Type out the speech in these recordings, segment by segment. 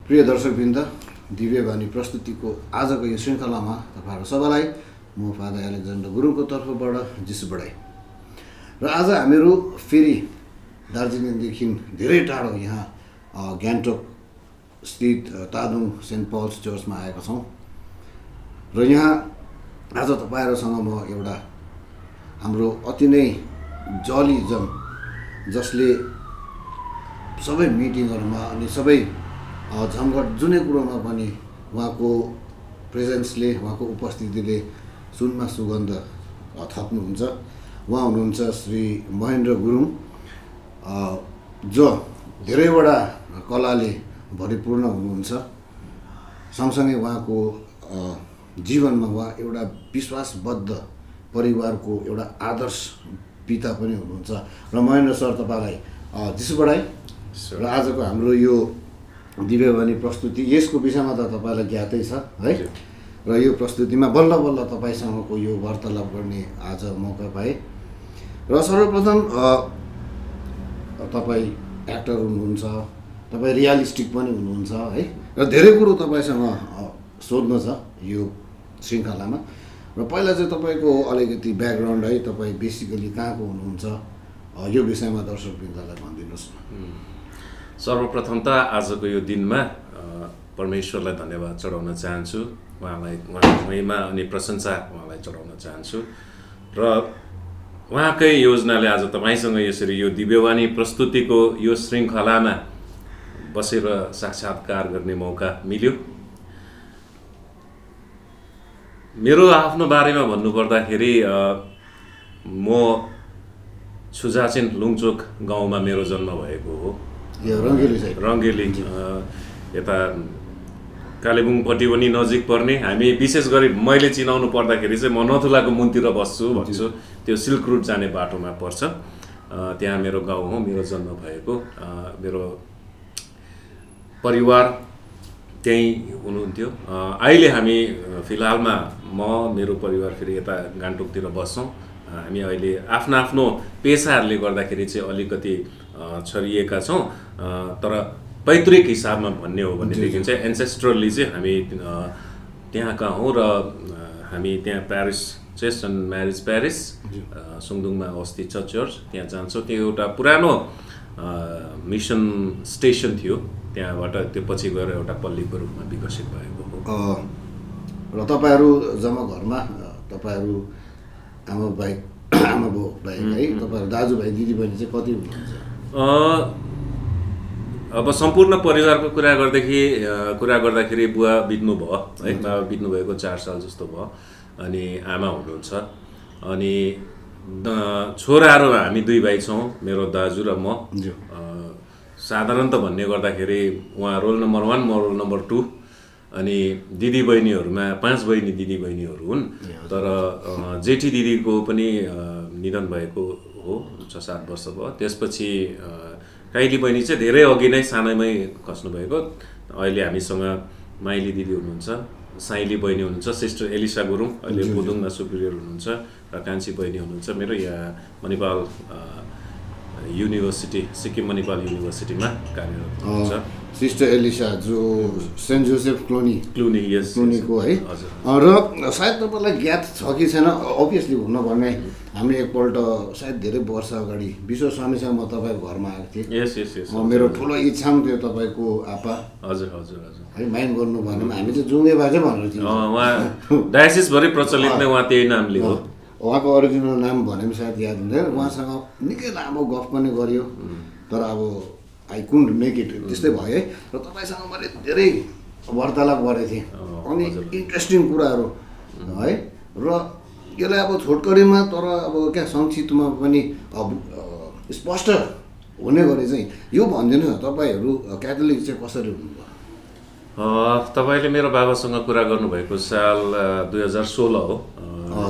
प्रिय दर्शकवृन्द, दिव्यवाणी प्रस्तुतिको आजको यो श्रृङ्खलामा तपाईहरु सबैलाई म फादर एलेक्जेन्डर गुरुङको तर्फबाट जिसु बढाई। र आज हामीहरू फेरि दार्जिलिङदेखि धेरै टाढो यहाँ गान्तोक स्थित तादोङ सेन्ट पल्स चर्चमा आएका छौँ। र यहाँ आज तपाईहरुसँग म एउटा हाम्रो अति नै जली जसले सबै मिटिङहरुमा अनि सबै झमघट जुनै कुरोमा पनि उहाँको प्रेजेन्सले, उहाँको उपस्थितिले सुनमा सुगन्ध थप्नुहुन्छ। उहाँ हुनुहुन्छ श्री महेन्द्र गुरुङ, जो धेरैवटा कलाले भरिपूर्ण हुनुहुन्छ। सँगसँगै उहाँको जीवनमा उहाँ एउटा विश्वासबद्ध परिवारको एउटा आदर्श पिता पनि हुनुहुन्छ। र महेन्द्र सर, तपाईँलाई जिसु बढाई। र आजको हाम्रो यो दिव्यवाणी प्रस्तुति यसको विषयमा त तपाईँलाई ज्ञातै छ है। र यो प्रस्तुतिमा बल्ल बल्ल तपाईँसँगको यो वार्तालाप गर्ने आज मौका पाएँ। र सर्वप्रथम तपाईँ एक्टर हुनुहुन्छ, तपाईँ रियलिस्टिक पनि हुनुहुन्छ है। र धेरै कुरो तपाईँसँग सोध्न छ यो श्रृङ्खलामा। र पहिला चाहिँ तपाईँको अलिकति ब्याकग्राउन्ड है, तपाईँ बेसिकली कहाँको हुनुहुन्छ, यो विषयमा दर्शकवृन्दलाई भनिदिनुहोस्। सर्वप्रथम त आजको यो दिनमा परमेश्वरलाई धन्यवाद चढाउन चाहन्छु। उहाँको महिमा अनि प्रशंसा उहाँलाई चढाउन चाहन्छु। र उहाँकै योजनाले आज तपाईँसँग यसरी यो दिव्यवाणी प्रस्तुतिको यो श्रृङ्खलामा बसेर साक्षात्कार गर्ने मौका मिल्यो। मेरो आफ्नो बारेमा भन्नुपर्दाखेरि म छुजाचिन लुङचोक गाउँमा मेरो जन्म भएको हो। रङ्गेली यता कालेबुङपट्टि पनि नजिक पर्ने। हामी विशेष गरी मैले चिनाउनु पर्दाखेरि चाहिँ म नथुलाको मुनतिर बस्छु भन्छु। त्यो सिल्क रुट जाने बाटोमा पर्छ। त्यहाँ मेरो गाउँ हो, मेरो जन्म भएको। मेरो परिवार त्यहीँ हुनुहुन्थ्यो। अहिले हामी फिलहालमा म मेरो परिवार फेरि यता गान्तोकतिर बस्छौँ। हामी अहिले आफ्नो पेसाहरूले गर्दाखेरि चाहिँ अलिकति छरिएका छौँ। तर पैतृक हिसाबमा भन्ने हो भनेदेखि चाहिँ एन्सेस्ट्रली चाहिँ हामी त्यहाँका हौँ। र हामी त्यहाँ Paris church and marriage Paris सुङदुङमा अवस्थित छ चर्च, त्यहाँ जान्छौँ। त्यो एउटा पुरानो मिसन स्टेसन थियो। त्यहाँबाट त्यो पछि गएर एउटा पल्लीको रूपमा विकसित भएको हो। र तपाईँहरू जम्मा घरमा तपाईँहरू आमा बाउ बाहेक है, तपाईँहरू दाजुभाइ दिदीबहिनी चाहिँ कति हुनुहुन्छ? अब सम्पूर्ण परिवारको कुरा गर्दाखेरि बुवा बित्नु भयो है। बाबा बित्नु भएको 4 साल जस्तो भयो। अनि आमा हुनुहुन्छ। अनि छोराहरू हामी 2 भाइ छौँ, मेरो दाजु र म। साधारणत भन्ने गर्दाखेरि उहाँ रोल नम्बर 1, म रोल नम्बर 2। अनि दिदीबहिनीहरूमा 5 बहिनी दिदीबहिनीहरू हुन्। तर जेठी दिदीको पनि निधन भएको हो, 6-7 वर्ष भयो। त्यसपछि काइली बहिनी चाहिँ धेरै अघि नै सानैमै खस्नुभएको। अहिले हामीसँग माइली दिदी हुनुहुन्छ, साइली बहिनी हुनुहुन्छ, सिस्टर एलिसा गुरुङ अहिले बुदुङमा सुपिरियर हुनुहुन्छ, र कान्छी बहिनी हुनुहुन्छ मेरो यहाँ मणिपाल युनिभर्सिटी, सिक्किम मणिपाल युनिभर्सिटीमा कार्यरत हुनुहुन्छ। सिस्टर एलिसा जो सेन्ट जोसेफ क्लुनीको है। र सायद तपाईँलाई ज्ञात छ कि छैन, अभियसली हुनुपर्ने। हामी एकपल्ट सायद धेरै वर्ष अगाडि विश्व स्वामीसँग म तपाईँको घरमा आएको थिएँ। यस मेरो ठुलो इच्छा पनि थियो तपाईँको आपा हजुर है माइन्ड गर्नु भनेमा हामी चाहिँ जुङ्गे बाजे भनेर थियौँ। उहाँ डायसिसभरि प्रचलित नै उहाँ त्यही नामले हो। उहाँको ओरिजिनल नाम भने पनि सायद याद हुँदैन। उहाँसँग निकै लामो गफ पनि गरियो, तर अब आई कुन्ट मेक इट, त्यस्तै भयो है। र तपाईँसँग मैले धेरै वार्तालाप गरेको थिएँ, अनि इन्ट्रेस्टिङ कुराहरू है। र यसलाई अब छोटकरीमा तर अब क्या संक्षिप्तमा पनि अब स्पष्ट हुने गरी चाहिँ यो भनिदिनु न, तपाईँहरू क्याथोलिक चाहिँ कसरी हुनुभयो? तपाईँले मेरो बाबासँग कुरा गर्नुभएको साल 2016 हो।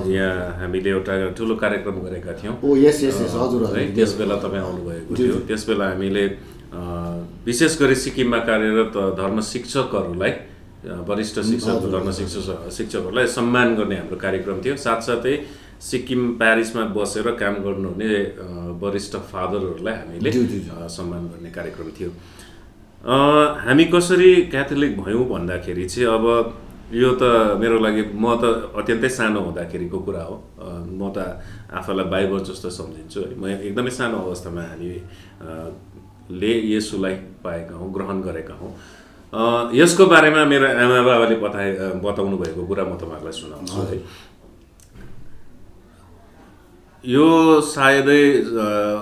यहाँ हामीले एउटा ठुलो कार्यक्रम गरेका थियौँ। हजुर है। त्यस बेला तपाईँ आउनुभएको थियो। त्यस बेला हामीले विशेष गरी सिक्किममा कार्यरत धर्म शिक्षकहरूलाई, वरिष्ठ शिक्षकहरूलाई सम्मान गर्ने हाम्रो कार्यक्रम थियो। साथसाथै सिक्किम प्यारिसमा बसेर काम गर्नुहुने वरिष्ठ फादरहरूलाई हामीले सम्मान गर्ने कार्यक्रम थियो। हामी कसरी क्याथोलिक भयौँ भन्दाखेरि चाहिँ अब यो त मेरो लागि म त अत्यन्तै सानो हुँदाखेरिको कुरा हो। म त आफूलाई बाइबल जस्तो सम्झिन्छु है। म एकदमै सानो अवस्थामा हामीले येशूलाई पाएका हौँ, ग्रहण गरेका हौँ। यसको बारेमा मेरो आमा बाबाले बताउनु भएको कुरा म तपाईँहरूलाई सुनाउँछु है। यो सायदै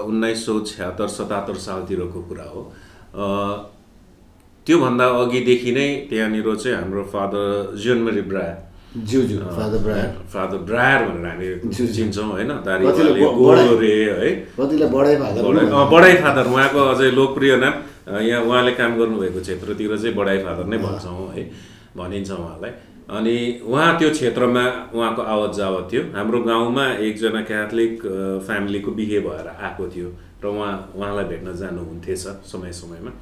1976-77 सालतिरको कुरा हो। त्योभन्दा अघिदेखि नै त्यहाँनिर चाहिँ हाम्रो फादर जियोन-मेरी ब्रायर, फादर ब्रायर भनेर हामी चिन्छौँ होइन, दारीवाले गोरे है, बडाई फादर, उहाँको अझै लोकप्रिय नाम। यहाँ उहाँले काम गर्नुभएको क्षेत्रतिर चाहिँ बडाई फादर नै भन्छौँ है, भनिन्छ उहाँलाई। अनि उहाँ त्यो क्षेत्रमा उहाँको आवत जावत थियो। हाम्रो गाउँमा एकजना क्याथोलिक फ्यामिलीको बिहे भएर आएको थियो र उहाँलाई भेट्न जानुहुन्थेछ समय समयमा।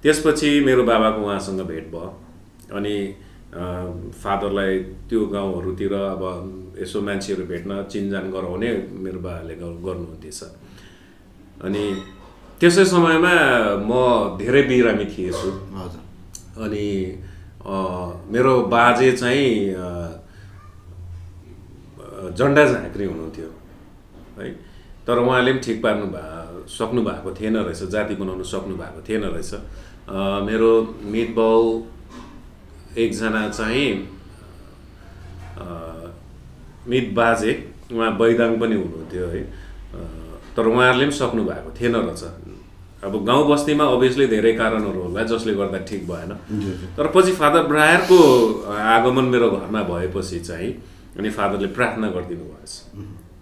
त्यसपछि मेरो बाबाको उहाँसँग भेट भयो अनि फादरलाई त्यो गाउँहरूतिर अब यसो मान्छेहरू भेट्न चिनजान गराउने मेरो बाबाले गर्नुहुन्थेछ। अनि त्यसै समयमा म धेरै बिरामी थिएछु। अनि मेरो बाजे चाहिँ झन्डा झाँक्री हुनुहुन्थ्यो है, तर उहाँले पनि ठिक पार्नु सक्नु भएको थिएन रहेछ, जाति बनाउनु सक्नु भएको थिएन रहेछ। मेरो मित बाउ एकजना चाहिँ मित बाजे, उहाँ बैदाङ पनि हुनुहुन्थ्यो है, तर उहाँहरूले पनि सक्नु भएको थिएन रहेछ। अब गाउँ बस्तीमा अभियसली धेरै कारणहरू होला जसले गर्दा ठिक भएन। तर पछि फादर ब्रायरको आगमन मेरो घरमा भएपछि चाहिँ अनि फादरले प्रार्थना गरिदिनु भएछ।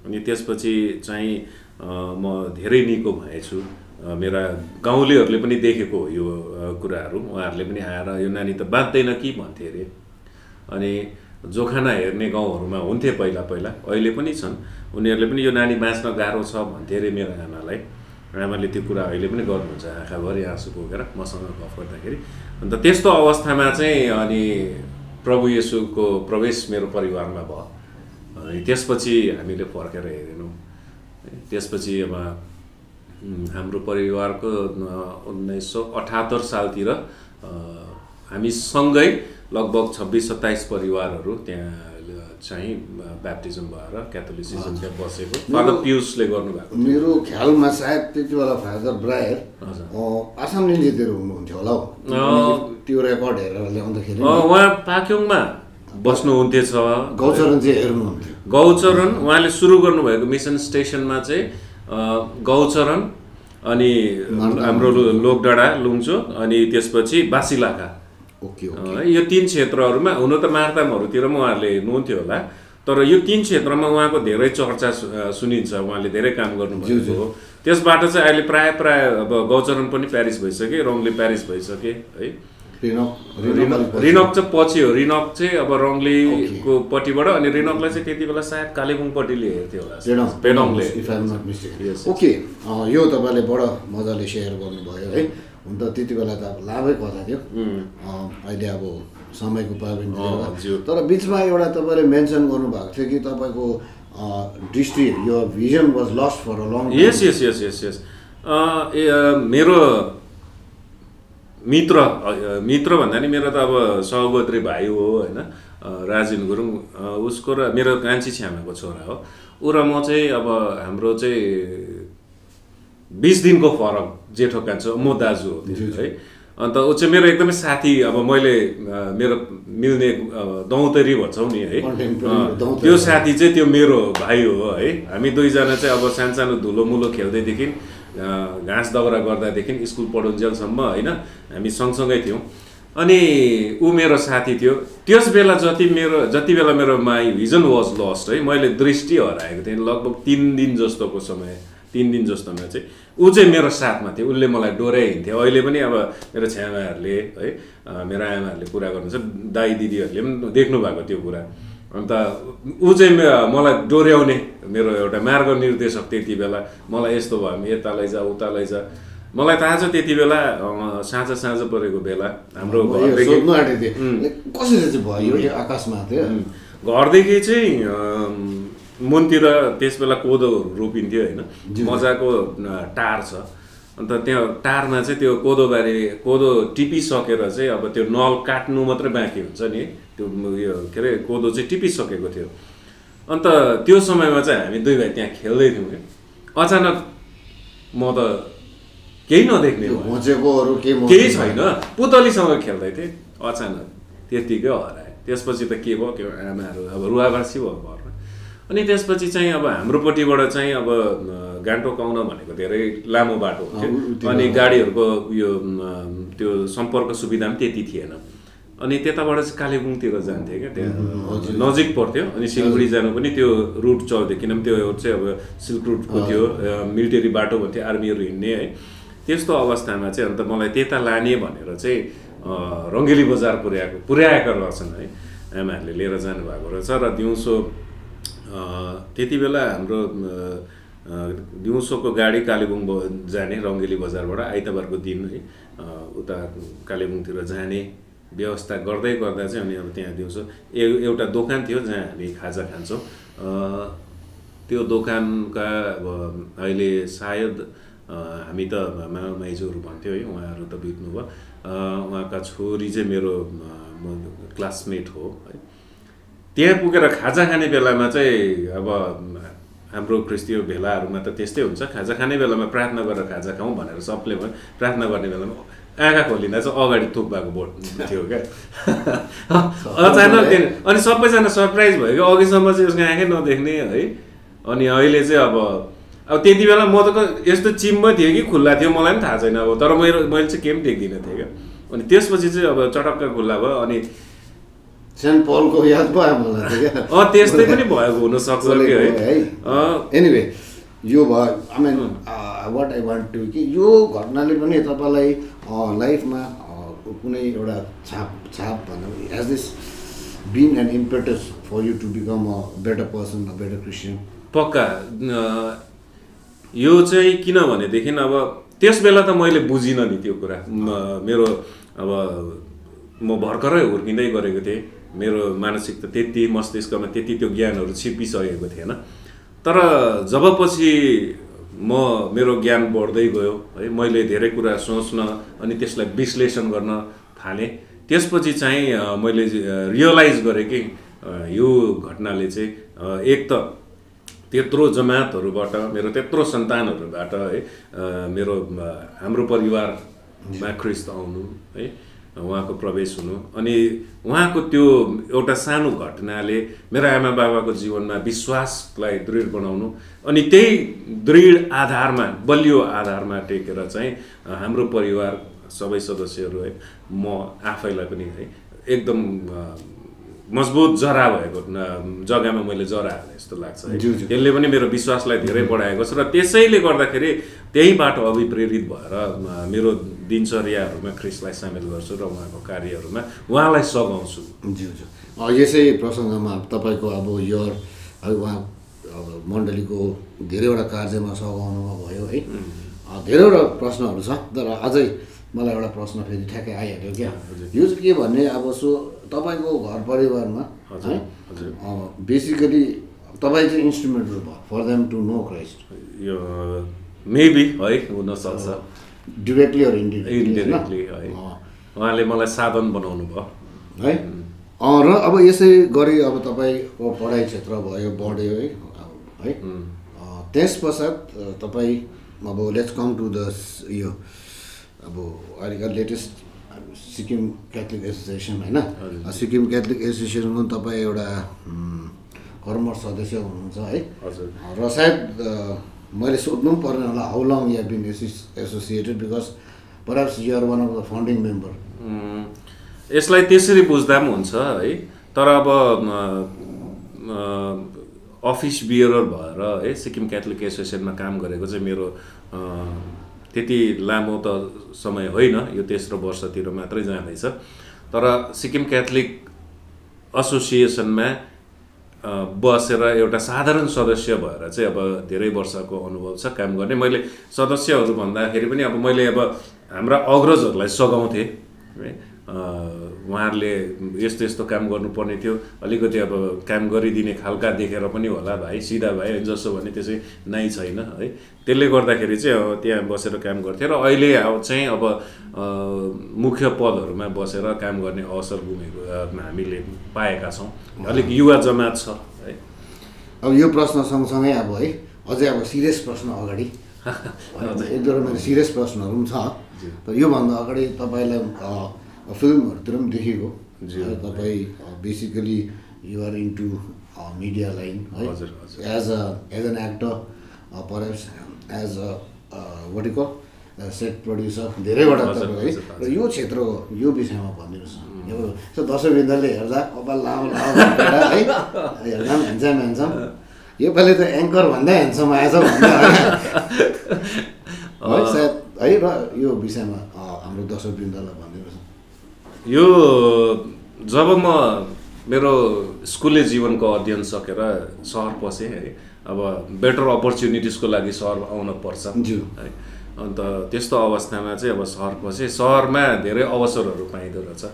अनि त्यसपछि चाहिँ म धेरै निको भएछु। मेरा गाउँलेहरूले पनि देखेको हो यो कुराहरू। उहाँहरूले पनि आएर यो नानी त बाँच्दैन कि भन्थे अरे। अनि जोखाना हेर्ने गाउँहरूमा हुन्थे पहिला पहिला, अहिले पनि छन्। उनीहरूले पनि यो नानी बाँच्न गाह्रो छ भन्थे अरे मेरो आमालाई। आमाले त्यो कुरा अहिले पनि गर्नुहुन्छ, आँखाभरि आँसु बोकेर मसँग गफ गर्दाखेरि। अन्त त्यस्तो अवस्थामा चाहिँ अनि प्रभु येशूको प्रवेश मेरो परिवारमा भयो। अनि त्यसपछि हामीले फर्केर हेरेनौँ। त्यसपछि अब हाम्रो परिवारको 1978 सालतिर हामी सँगै लगभग 26-27 परिवारहरू त्यहाँ चाहिँ ब्याप्टिजम भएर क्याथोलिसिजम त्यहाँ बसेको फादर पियुसले गर्नुभएको। मेरो ख्यालमा सायद त्यति बेला फादर ब्रायर आसाम निन्जेतिर हुनुहुन्थ्यो होला हौ, त्यो रेकर्ड हेरेर ल्याउँदाखेरि। उहाँ पाक्योङमा बस्नुहुन्थेछ। गौचरण चाहिँ हेर्नुहुन्थ्यो। गौचरण उहाँले सुरु गर्नुभएको मिसन स्टेसनमा चाहिँ गौचरण, अनि हाम्रो लोकडाँडा लुङचो, अनि त्यसपछि बासिलाखा, यो 3 क्षेत्रहरूमा। हुन त मार्तामहरूतिर पनि उहाँहरूले हुनुहुन्थ्यो होला, तर यो 3 क्षेत्रमा उहाँको धेरै चर्चा सुनिन्छ। उहाँले धेरै काम गर्नुभएको हो। त्यसबाट चाहिँ अहिले प्राय अब गौचरण पनि प्यारिस भइसके, रङले प्यारिस भइसके है। रिनक चाहिँ पछि हो। रिनक चाहिँ अब रङलीको पट्टिबाट, अनि रिनकलाई चाहिँ त्यति बेला सायद कालेबुङपट्टिले हेर्थ्यो होला, पेडङले। ओके, यो तपाईँले बडो मजाले सेयर गर्नुभयो है। हुन त त्यति बेला त अब लाभै कथा थियो। अहिले अब समयको पाबन्दी, तर बिचमा एउटा तपाईँले मेन्सन गर्नुभएको थियो कि तपाईँको दृष्टि, यो vision was lost for a long. यस मेरो मित्र भन्दा नि मेरो त अब सहोदरी भाइ हो होइन, राजिन गुरुङ। उसको र मेरो कान्छी छ्यामाको छोरा हो ऊ, र म चाहिँ अब हाम्रो चाहिँ 20 दिनको फरक, जेठो कान्छो, म दाजु हो त्यो है। अन्त ऊ चाहिँ मेरो एकदमै साथी, अब मैले मेरो मिल्ने दौतरी भन्छौँ नि है, त्यो साथी चाहिँ त्यो मेरो भाइ हो है। हामी दुईजना चाहिँ अब सानो धुलो मुलो खेल्दैदेखि घाँस दाउरा गर्दादेखि स्कुल पढुन्जेलसम्म होइन हामी सँगसँगै थियौँ। अनि ऊ मेरो साथी थियो। त्यस बेला जति बेला मेरो माई भिजन वाज लस्ट है, मैले दृष्टि हराएको थिएँ लगभग 3 दिन जस्तोको समय। 3 दिन जस्तोमा चाहिँ ऊ चाहिँ मेरो साथमा थियो, उसले मलाई डोर्याइहिन्थ्यो। अहिले पनि अब मेरो छ्यामाहरूले है, मेरो आमाहरूले कुरा गर्नुहुन्छ, दाइ दिदीहरूले पनि देख्नु भएको त्यो कुरा। अन्त ऊ चाहिँ मलाई डोर्याउने मेरो एउटा मार्ग निर्देशक। त्यति बेला मलाई यस्तो भयो भने यता लैजा उता लैजा। मलाई थाहा छ त्यति बेला साँझ परेको बेला हाम्रो घरदेखि चाहिँ मुनतिर त्यस बेला कोदो रोपिन्थ्यो होइन, मजाको टार छ। अन्त त्यहाँ टारमा चाहिँ त्यो कोदो टिपिसकेर चाहिँ अब त्यो नल काट्नु मात्रै बाँकी हुन्छ नि, त्यो उयो के अरे कोदो चाहिँ टिपिसकेको थियो। अन्त त्यो समयमा चाहिँ हामी दुई भाइ त्यहाँ खेल्दै थियौँ कि अचानक म त केही नदेख्ने केही छैन, पुतलीसँग खेल्दै थिएँ, अचानक त्यतिकै हराए। त्यसपछि त के भयो, के आमाहरू अब रुवाबासी भयो घरमा। अनि त्यसपछि चाहिँ अब हाम्रोपट्टिबाट चाहिँ अब गान्तोक आउन भनेको धेरै लामो बाटो हुन्थ्यो, अनि गाडीहरूको उयो त्यो सम्पर्क सुविधा पनि त्यति थिएन। अनि त्यताबाट चाहिँ कालेबुङतिर जान्थेँ क्या, त्यहाँ नजिक पर्थ्यो। अनि सिलगढी जानु पनि त्यो रुट चल्थ्यो, किनभने त्यो चाहिँ अब सिल्क रुटको थियो, मिलिटेरी बाटो भन्थ्यो, आर्मीहरू हिँड्ने है। त्यस्तो अवस्थामा चाहिँ अन्त मलाई त्यता लाने भनेर चाहिँ रङ्गेली बजार पुर्याएका रहेछन् है, आमाहरूले लिएर जानुभएको रहेछ। र दिउँसो त्यति बेला हाम्रो दिउँसोको गाडी कालेबुङ जाने रङ्गेली बजारबाट आइतबारको दिन है उता कालेबुङतिर जाने व्यवस्था गर्दै गर्दा चाहिँ अनि अब त्यहाँ दिउँसो एउटा दोकान थियो जहाँ हामी खाजा खान्छौँ। त्यो दोकानका अब अहिले सायद हामी त मामा माइजूहरू भन्थ्यो है, उहाँहरू त बित्नुभयो। उहाँका छोरी चाहिँ मेरो क्लासमेट हो है। त्यहाँ पुगेर खाजा खाने बेलामा चाहिँ अब हाम्रो क्रिस्तीय भेलाहरूमा त त्यस्तै हुन्छ, खाजा खाने बेलामा प्रार्थना गरेर खाजा खाउँ भनेर सबले प्रार्थना गर्ने बेलामा आँखा खोलिँदा चाहिँ अगाडि थुक्बाको बोट थियो क्या। अचानक अनि सबैजना सरप्राइज भयो कि अघिसम्म चाहिँ उसको आँखै नदेख्ने है। अनि अहिले चाहिँ अब त्यति बेला म त यस्तो चिम्म थियो कि खुल्ला थियो मलाई पनि थाहा छैन अब, तर मैले चाहिँ केही पनि देख्दिनँ थिएँ क्या। अनि त्यसपछि चाहिँ अब चटक्क खुल्ला भयो। अनि सेन्ट पलको याद भयो मलाई क्या, त्यस्तै पनि भएको हुनसक्छ कि है। एनिवे यो भयो, I mean what I want to कि यो घटनाले पनि तपाईँलाई लाइफमा कुनै एउटा छाप भनौँ, has this been an impetus for you to become a better person, a better Christian? पक्का यो चाहिँ किन भनेदेखि अब त्यस बेला त मैले बुझिनँ नि त्यो कुरा। मेरो अब म भर्खरै हुर्किँदै गरेको थिएँ, मेरो मानसिकता त्यति मस्तिष्कमा त्यति त्यो ज्ञानहरू छिपिसकेको थिएन। तर जब पछि मेरो ज्ञान बढ्दै गयो है, मैले धेरै कुरा सोच्न अनि त्यसलाई विश्लेषण गर्न थालेँ। त्यसपछि चाहिँ मैले रियलाइज गरेँ कि यो घटनाले चाहिँ एक त त्यत्रो जमातहरूबाट, मेरो त्यत्रो सन्तानहरूबाट है, हाम्रो परिवारमा ख्रिस्ट आउनु है, उहाँको प्रवेश हुनु, अनि उहाँको त्यो एउटा सानो घटनाले मेरो आमा बाबाको जीवनमा विश्वासलाई दृढ बनाउनु, अनि त्यही दृढ आधारमा, बलियो आधारमा टेकेर चाहिँ हाम्रो परिवार सबै सदस्यहरू है, म आफैलाई पनि है एकदम मजबुत जरा भएको जग्गामा मैले जरा हालेँ जस्तो लाग्छ है। त्यसले पनि मेरो विश्वासलाई धेरै बढाएको छ र त्यसैले गर्दाखेरि त्यहीबाट अभिप्रेरित भएर मेरो दिनचर्याहरूमा ख्रिस्टलाई सामेल गर्छु र उहाँको कार्यहरूमा उहाँलाई सघाउँछु। यसै प्रसङ्गमा तपाईँको अब उहाँ मण्डलीको धेरैवटा कार्यमा सघाउनुमा भयो है, धेरैवटा प्रश्नहरू छ। तर अझै मलाई एउटा प्रश्न फेरि ठ्याक्कै आइहाल्यो क्या, यो चाहिँ के भन्ने, अब तपाईँको घर परिवारमा है बेसिकली तपाईँ चाहिँ इन्स्ट्रुमेन्टहरू भयो for them to know Christ? यो मेबी है, हुनसक्छ डिरेक्टली अर इन्डिरेक्टली है, उहाँले मलाई साधन बनाउनु भयो है। र अब यसै गरी अब तपाईँको पढाइ क्षेत्र भयो, बढ्यो है, त्यस पश्चात तपाईँ अब लेट्स कम टु द यो अब अहिलेको लेटेस्ट सिक्किम क्याथलिक एसोसिएसन होइन, सिक्किम क्याथलिक एसोसिएसनको तपाईँ एउटा कर्मठ सदस्य हुनुहुन्छ है। र सायद मैले सोध्नु पनि पर्ने होला, how long you have been associated, because perhaps you are one of the founding member. यसलाई त्यसरी बुझ्दा पनि हुन्छ है, तर अब अफिस बियरर भएर है सिक्किम क्याथलिक एसोसिएसनमा काम गरेको चाहिँ मेरो त्यति लामो त समय होइन, यो तेस्रो वर्षतिर मात्रै जाँदैछ। तर सिक्किम क्याथलिक एसोसिएसनमा बसेर एउटा साधारण सदस्य भएर चाहिँ अब धेरै वर्षको अनुभव छ काम गर्ने। मैले सदस्यहरू भन्दाखेरि पनि अब मैले अब हाम्रा अग्रजहरूलाई सघाउँथेँ है, उहाँहरूले यस्तो यस्तो काम गर्नुपर्ने थियो, अलिकति अब काम गरिदिने खालका देखेर पनि होला भाइ, सिधा भाइ जसो भने त्यसै नै छैन है। त्यसले गर्दाखेरि चाहिँ अब त्यहाँ बसेर काम गर्थ्यो र अहिले अब चाहिँ अब मुख्य पदहरूमा बसेर काम गर्ने अवसर गुमेको हामीले पाएका छौँ। अलिक युवा जमात छ है। अब यो प्रश्न सँगसँगै अब है अझै अब सिरियस प्रश्न अगाडि एक दुईवटा मेरो सिरियस प्रश्नहरू पनि छ। तर योभन्दा अगाडि तपाईँलाई फिल्महरूतिर पनि देखेको तपाईँ basically you're into media line है, as an actor, perhaps as a what you call set producer, धेरैवटा तपाईँ है। र यो क्षेत्रको यो विषयमा भनिदिनुहोस्। दर्शकवृन्दले हेर्दा कपाल लामो है, हेर्दा पनि ह्यान्डसम योपालि त एङ्कर भन्दा ह्यान्डसम आएछ भन्दा है सायद है। र यो विषयमा हाम्रो दर्शकवृन्दलाई भनिदिनुहोस्। यो जब म मेरो स्कुले जीवनको अध्ययन सकेर सहर पसेँ है, अब बेटर अपर्च्युनिटिजको लागि सहर आउन पर्छ है। अन्त त्यस्तो अवस्थामा चाहिँ अब सहर पसेँ। सहरमा धेरै अवसरहरू पाइँदो रहेछ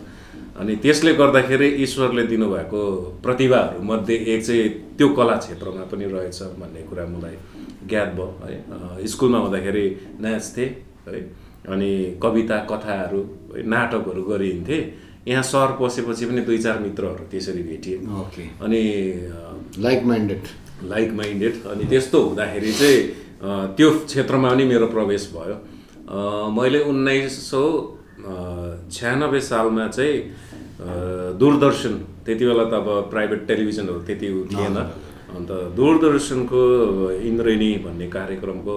अनि त्यसले गर्दाखेरि ईश्वरले दिनुभएको प्रतिभाहरूमध्ये एक चाहिँ त्यो कला क्षेत्रमा पनि रहेछ भन्ने कुरा मलाई ज्ञात भयो है। स्कुलमा हुँदाखेरि नाच्थेँ है, अनि कविता कथाहरू नाटकहरू गरिन्थे। यहाँ सहर पसेपछि पनि 2-4 मित्रहरू त्यसरी भेटिए अनि लाइक माइन्डेड अनि त्यस्तो हुँदाखेरि चाहिँ त्यो क्षेत्रमा पनि मेरो प्रवेश भयो। मैले 1996 सालमा चाहिँ दूरदर्शन, त्यति बेला त अब प्राइभेट टेलिभिजनहरू त्यति थिएन, अन्त दूरदर्शनको इन्द्रेणी भन्ने कार्यक्रमको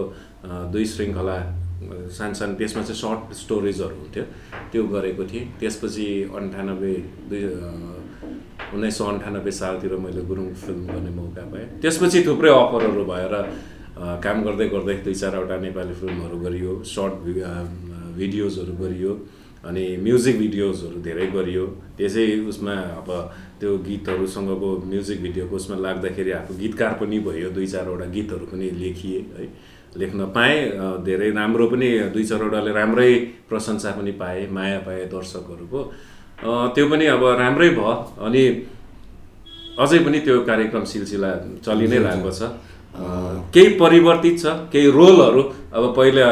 2 श्रृङ्खला सानो त्यसमा चाहिँ सर्ट स्टोरिजहरू हुन्थ्यो, त्यो गरेको थिएँ। त्यसपछि 1998 सालतिर मैले गुरुङ फिल्म गर्ने मौका पाएँ। त्यसपछि थुप्रै अफरहरू भएर काम गर्दै 2-4वटा नेपाली फिल्महरू गरियो, सर्ट भिडियोजहरू गरियो अनि म्युजिक भिडियोजहरू धेरै गरियो। त्यसै उसमा अब त्यो गीतहरूसँगको म्युजिक भिडियोको उसमा लाग्दाखेरि आफू गीतकार पनि भयो, 2-4वटा गीतहरू पनि लेखिए है, लेख्न पाएँ। धेरै राम्रो पनि 2-4वटाले राम्रै प्रशंसा पनि पाएँ, माया पाएँ दर्शकहरूको। त्यो पनि अब राम्रै भयो अनि अझै पनि त्यो कार्यक्रम सिलसिला चलि नै रहेको छ। केही परिवर्तित छ, केही रोलहरू अब पहिला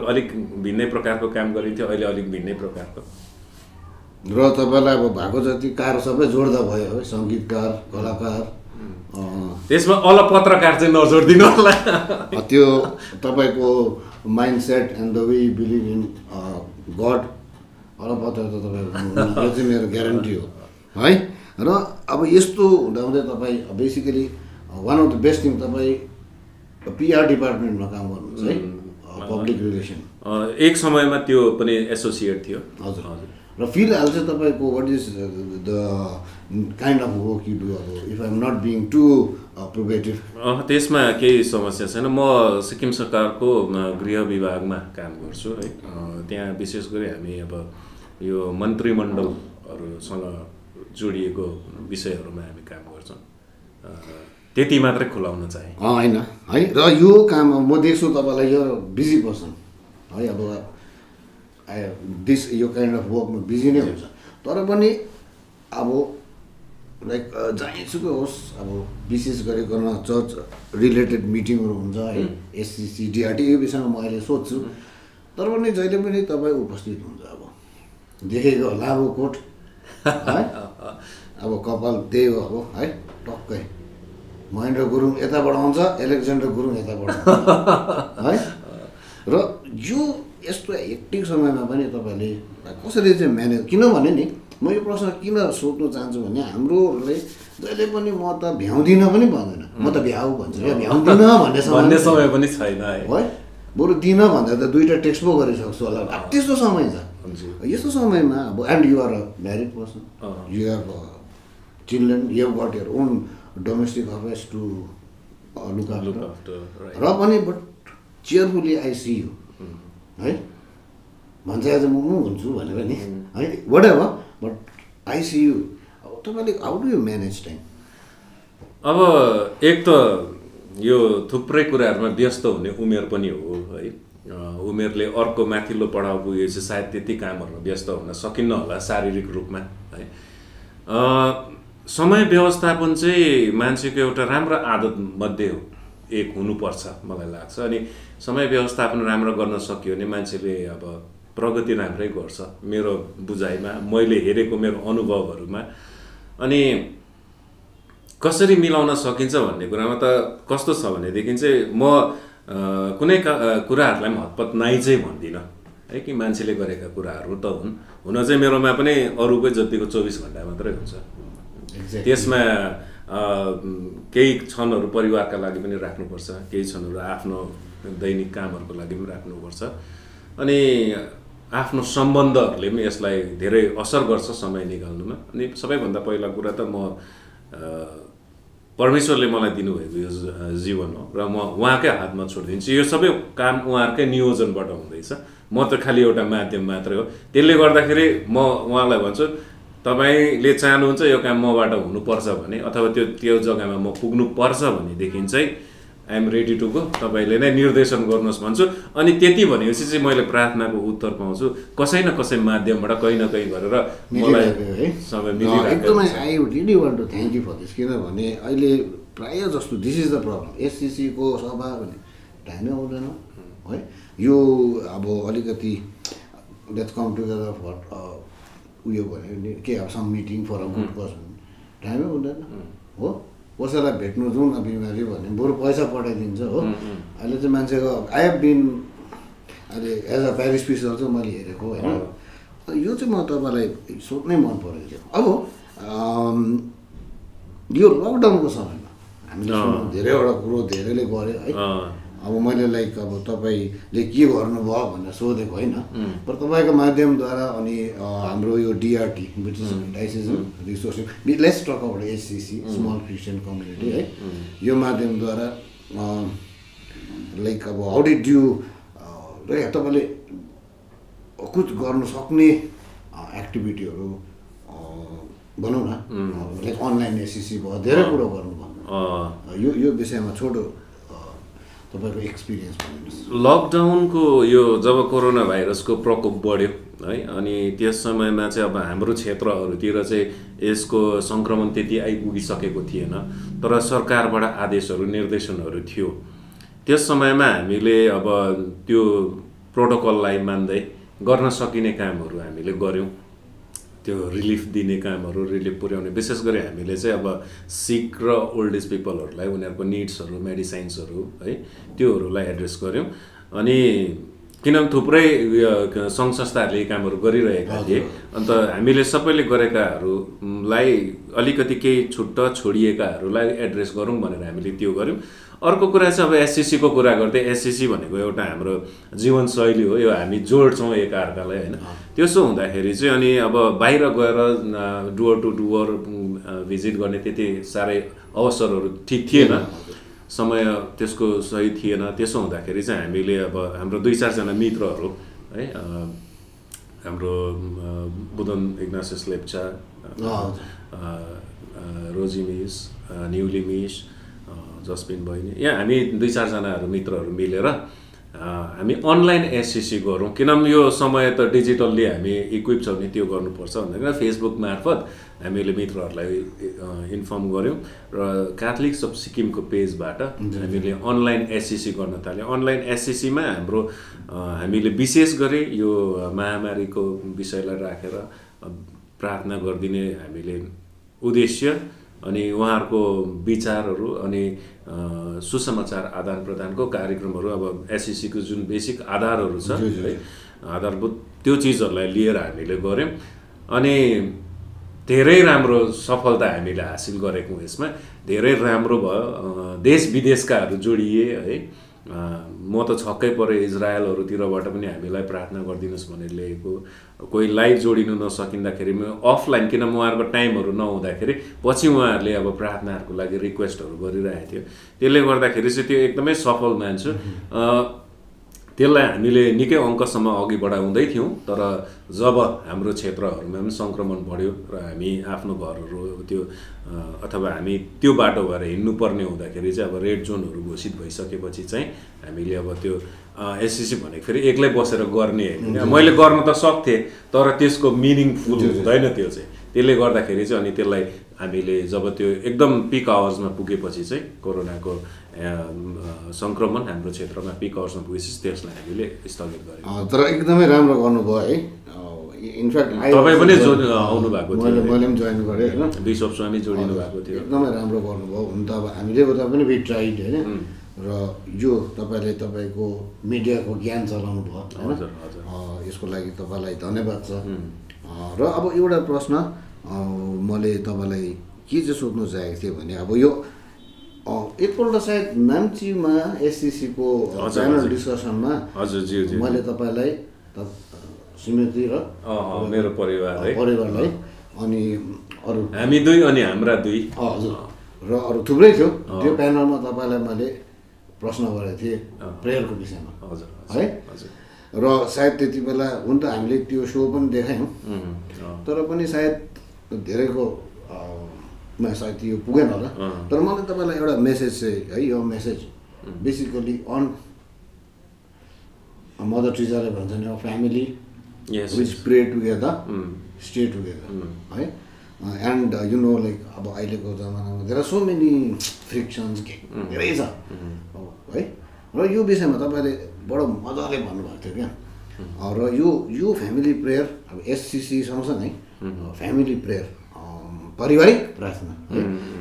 अलिक भिन्नै प्रकारको काम गरिन्थ्यो, अहिले अलिक भिन्नै प्रकारको। र तपाईँलाई अब भएको जति कार सबै जोड्दा भयो है, सङ्गीतकार, कलाकार, त्यसमा पत्रकार चाहिँ नजोडिदिनु होला। त्यो तपाईँको mindset and the way believe in God, पत्र त तपाईँको यो चाहिँ मेरो ग्यारेन्टी हो है। र अब यस्तो हुँदाहुँदै तपाईँ basically one of the best thing तपाईँ पिआर डिपार्टमेन्टमा काम गर्नुहुन्छ है, पब्लिक रिलेसन। एक समयमा त्यो पनि एसोसिएट थियो। हजुर हजुर। र फिलहाल चाहिँ तपाईँको what is the kind of work you do, अब if I am not being too provocative? त्यसमा केही समस्या छैन। म सिक्किम सरकारको गृह विभागमा काम गर्छु है। त्यहाँ विशेष गरी हामी अब यो मन्त्रीमण्डलहरूसँग जोडिएको विषयहरूमा हामी काम गर्छौँ। त्यति मात्रै खुलाउन चाहे होइन है। र यो काम म देख्छु तपाईँलाई यो बिजी पर्सन है, अब यो काइन्ड अफ वर्कमा बिजी नै हुन्छ। तर पनि अब लाइक जहाँसुकै होस्, अब विशेष गरिकन चर्च रिलेटेड मिटिङहरू हुन्छ है, एससिसी डिआरटी, यो विषयमा म अहिले सोध्छु। तर पनि जहिले पनि तपाईँ उपस्थित हुन्छ। अब देखेको लामो कोट है, अब कपाल त्यही हो अब है, टक्कै महेन्द्र गुरुङ यताबाट आउँछ, एलेक्जेन्डर गुरुङ यताबाट है। र यो यस्तो हेक्टिक समयमा पनि तपाईँले कसरी चाहिँ म्यानेज, किनभने नि म यो प्रश्न किन सोध्नु चाहन्छु भने हाम्रोले जहिले पनि म त भ्याउँदिनँ पनि भन्दैन, म त भ्याउ भन्छु, भ्याउँदिनँ भन्ने समय पनि छैन है, बरु दिन भन्दा त 2टा टेक्स्ट पो गरिसक्छु होला, त्यस्तो समय छ। यस्तो समयमा अब and you are a married person, you have children, you have got your own domestic affairs to look after, र पनि but cheerfully I see you है, भन्छ आज म हुन्छु भनेर नि है, whatever, but I see you. अब तपाईँले how do you manage time? अब एक त यो थुप्रै कुराहरूमा व्यस्त हुने उमेर पनि हो है, उमेरले अर्को माथिल्लो पढाउ पुगेपछि सायद त्यति कामहरूमा व्यस्त हुन सकिन्न होला शारीरिक रूपमा है। समय व्यवस्थापन चाहिँ मान्छेको एउटा राम्रो आदत मध्ये एक हुनुपर्छ मलाई लाग्छ। अनि समय व्यवस्थापन राम्रो गर्न सक्यो भने मान्छेले अब प्रगति राम्रै गर्छ मेरो बुझाइमा, मैले हेरेको मेरो अनुभवहरूमा। अनि कसरी मिलाउन सकिन्छ भन्ने कुरामा त कस्तो छ भनेदेखि चाहिँ म कुनै कुराहरूलाई पनि हतपत नाइ चाहिँ भन्दिनँ है, कि मान्छेले गरेका कुराहरू त हुन चाहिँ मेरोमा पनि अरूकै जतिको 24 घन्टा मात्रै हुन्छ। त्यसमा केही क्षणहरू परिवारका लागि पनि राख्नुपर्छ, केही क्षणहरू आफ्नो दैनिक कामहरूको लागि पनि राख्नुपर्छ। अनि आफ्नो सम्बन्धहरूले पनि यसलाई धेरै असर गर्छ समय निकाल्नुमा। अनि सबैभन्दा पहिला कुरा त म परमेश्वरले मलाई दिनुभएको यो जीवन हो र म उहाँकै हातमा छोडिदिन्छु। यो सबै काम उहाँहरूकै नियोजनबाट हुँदैछ, म त खालि एउटा माध्यम मात्रै हो। त्यसले गर्दाखेरि म उहाँलाई भन्छु तपाईँले चाहनुहुन्छ यो काम मबाट हुनुपर्छ भने अथवा त्यो जग्गामा म पुग्नुपर्छ भनेदेखि चाहिँ I am ready to go, तपाईँले नै निर्देशन गर्नुहोस् भन्छु। अनि त्यति भनेपछि चाहिँ मैले प्रार्थनाको उत्तर पाउँछु कसै न कसै माध्यमबाट कहीँ न कहीँ गरेर मलाई समय मिलिरहेको छ। एकदमै I really want to thank you for this. किनभने अहिले प्रायः जस्तो दिस इज द प्रब्लम, एससिसीको सभा भने टाइमै आउँदैन है। यो अब अलिकति लेट्स कम टुगेदर फर उयो भन्यो के अब some meeting for a good cause टाइमै हुँदैन हो। कसैलाई भेट्नु जाउँ न बिमारी भने बरु पैसा पठाइदिन्छ हो। अहिले चाहिँ मान्छेको आई हेभ बिन अहिले एज अ प्यारिस पिसर चाहिँ मैले हेरेको होइन। यो चाहिँ म तपाईँलाई सोध्नै मन परेको थियो। अब यो लकडाउनको समयमा हामीले धेरैवटा कुरो धेरैले गऱ्यो है। अब मैले लाइक अब तपाईँले के गर्नुभयो भनेर सोधेको होइन, तर तपाईँको माध्यमद्वारा अनि हाम्रो यो DRT British decision resource let's talk about HCC small Christian community है, यो माध्यमद्वारा लाइक अब हाउ डिड यु तपाईँले कुछ गर्नु सक्ने एक्टिभिटीहरू भनौँ न, लाइक अनलाइन एचसिसी भयो, धेरै कुरो गर्नुभयो, यो विषयमा छोटो तपाईँको एक्सपिरियन्स भन्नुहोस्। लकडाउनको यो जब कोरोना भाइरसको प्रकोप बढ्यो है, अनि त्यस समयमा चाहिँ अब हाम्रो क्षेत्रहरूतिर चाहिँ यसको सङ्क्रमण त्यति आइपुगिसकेको थिएन, तर सरकारबाट आदेशहरू निर्देशनहरू थियो। त्यस समयमा हामीले अब त्यो प्रोटोकललाई मान्दै गर्न सकिने कामहरू हामीले गऱ्यौँ। त्यो रिलिफ दिने कामहरू, रिलिफ पुर्याउने, विशेष गरी हामीले चाहिँ अब सिक र ओल्ड एज पिपलहरूलाई उनीहरूको निड्सहरू, मेडिसाइन्सहरू है त्योहरूलाई एड्रेस गऱ्यौँ। अनि किनभने थुप्रै सङ्घ संस्थाहरूले यी कामहरू गरिरहेका थिए, अन्त हामीले सबैले गरेकाहरूलाई अलिकति केही छुट्टा छोडिएकाहरूलाई एड्रेस गरौँ भनेर हामीले त्यो गऱ्यौँ। अर्को कुरा चाहिँ अब एससिसीको कुरा गर्दै, एससिसी भनेको एउटा हाम्रो जीवनशैली हो, यो हामी जोड्छौँ एकअर्कालाई होइन। त्यसो हुँदाखेरि चाहिँ अनि अब बाहिर गएर डुवर टु डुवर भिजिट गर्ने त्यति साह्रै अवसरहरू ठिक थिएन, समय त्यसको सही थिएन। त्यसो हुँदाखेरि चाहिँ हामीले अब हाम्रो 2-4 जना मित्रहरू है, हाम्रो बुदन इग्नासियस लेप्चा, रोजी मिस, न्युली मिस, जसपिन बहिनी, यहाँ हामी 2-4 जनाहरू मित्रहरू मिलेर हामी अनलाइन एससिसी गरौँ। किनभने यो समय त डिजिटल्ली हामी इक्विप छौँ नि, त्यो गर्नुपर्छ भनेर फेसबुक मार्फत हामीले मित्रहरूलाई इन्फर्म गऱ्यौँ र क्याथलिक्स अफ सिक्किमको पेजबाट हामीले अनलाइन एससिसी गर्न थाल्यौँ। अनलाइन एससिसीमा हामीले विशेष गरी यो महामारीको विषयलाई राखेर प्रार्थना गरिदिने हामीले उद्देश्य अनि उहाँहरूको विचारहरू अनि सुसमाचार आदान प्रदानको कार्यक्रमहरू, अब एससिसीको जुन बेसिक आधारहरू छ है, आधारभूत त्यो चिजहरूलाई लिएर हामीले गऱ्यौँ। अनि धेरै राम्रो सफलता हामीले हासिल गरेको यसमा, धेरै राम्रो भयो। देश विदेशकाहरू जोडिए है, म त छक्कै परेँ। इजरायलहरूतिरबाट पनि हामीलाई प्रार्थना गरिदिनुहोस् भनेर ल्याएको, कोही लाइभ जोडिनु नसकिँदाखेरि अफलाइन, किन उहाँहरूको टाइमहरू नहुँदाखेरि पछि उहाँहरूले अब प्रार्थनाहरूको लागि रिक्वेस्टहरू गरिरहेको थियो। त्यसले गर्दाखेरि चाहिँ त्यो एकदमै सफल मान्छु। त्यसलाई हामीले निकै अङ्कसम्म अघि बढाउँदै थियौँ। तर जब हाम्रो क्षेत्रहरूमा पनि सङ्क्रमण बढ्यो र हामी आफ्नो घरहरू त्यो अथवा हामी त्यो बाटो भएर हिँड्नुपर्ने हुँदाखेरि चाहिँ अब रेड जोनहरू घोषित भइसकेपछि चाहिँ हामीले अब त्यो एससिसी भनेको फेरि एक्लै बसेर गर्ने होइन। मैले गर्न त सक्थेँ तर त्यसको मिनिङफुल हुँदैन त्यो चाहिँ। त्यसले गर्दाखेरि चाहिँ अनि त्यसलाई हामीले जब त्यो एकदम पिक आवर्समा पुगेपछि चाहिँ कोरोनाको सङ्क्रमण हाम्रो क्षेत्रमा पिक आवर्समा पुगेपछि त्यसलाई हामीले स्थगित गऱ्यौँ। तर एकदमै राम्रो गर्नुभयो है। इनफ्याक्ट तपाईँ पनि आउनु भएको थियो, मैले पनि जोइन गरेँ होइन। बिशप स्वामी जोडिनु भएको थियो, एकदमै राम्रो गर्नुभयो। हुन त अब हामीले उता पनि वी ट्राइड होइन। र यो तपाईँले तपाईँको मिडियाको ज्ञान चलाउनु भयो होइन। यसको लागि तपाईँलाई धन्यवाद छ। र अब एउटा प्रश्न मैले तपाईँलाई के चाहिँ सोध्नु चाहेको थिएँ भने अब यो एकपल्ट सायद नाम्चीमा एससिसीको च्यानल डिस्कसनमा मैले तपाईँलाई श्रीमती र मेरो परिवारलाई अनि अरू हामी दुई अनि हाम्रा दुई हजुर र अरू थुप्रै थियो। त्यो प्यानलमा तपाईँलाई मैले प्रश्न गरेको थिएँ प्रेयरको विषयमा है। र सायद त्यति बेला हुन त हामीले त्यो सो पनि देखायौँ तर पनि सायद धेरैको सायद यो पुगेन होला। तर मलाई तपाईँलाई एउटा मेसेज चाहिँ है, यो मेसेज बेसिकली अन मदर टेरेसाले भन्छ नि family which pray together stay together है। एन्ड यु नो लाइक अब अहिलेको जमानामा there are so many frictions धेरै छ है। र यो विषयमा तपाईँले बडो मजाले भन्नुभएको थियो क्या। र यो फ्यामिली प्रेयर अब एससिसी सँगसँगै फ्यामिली प्रेयर पारिवारिक प्रार्थना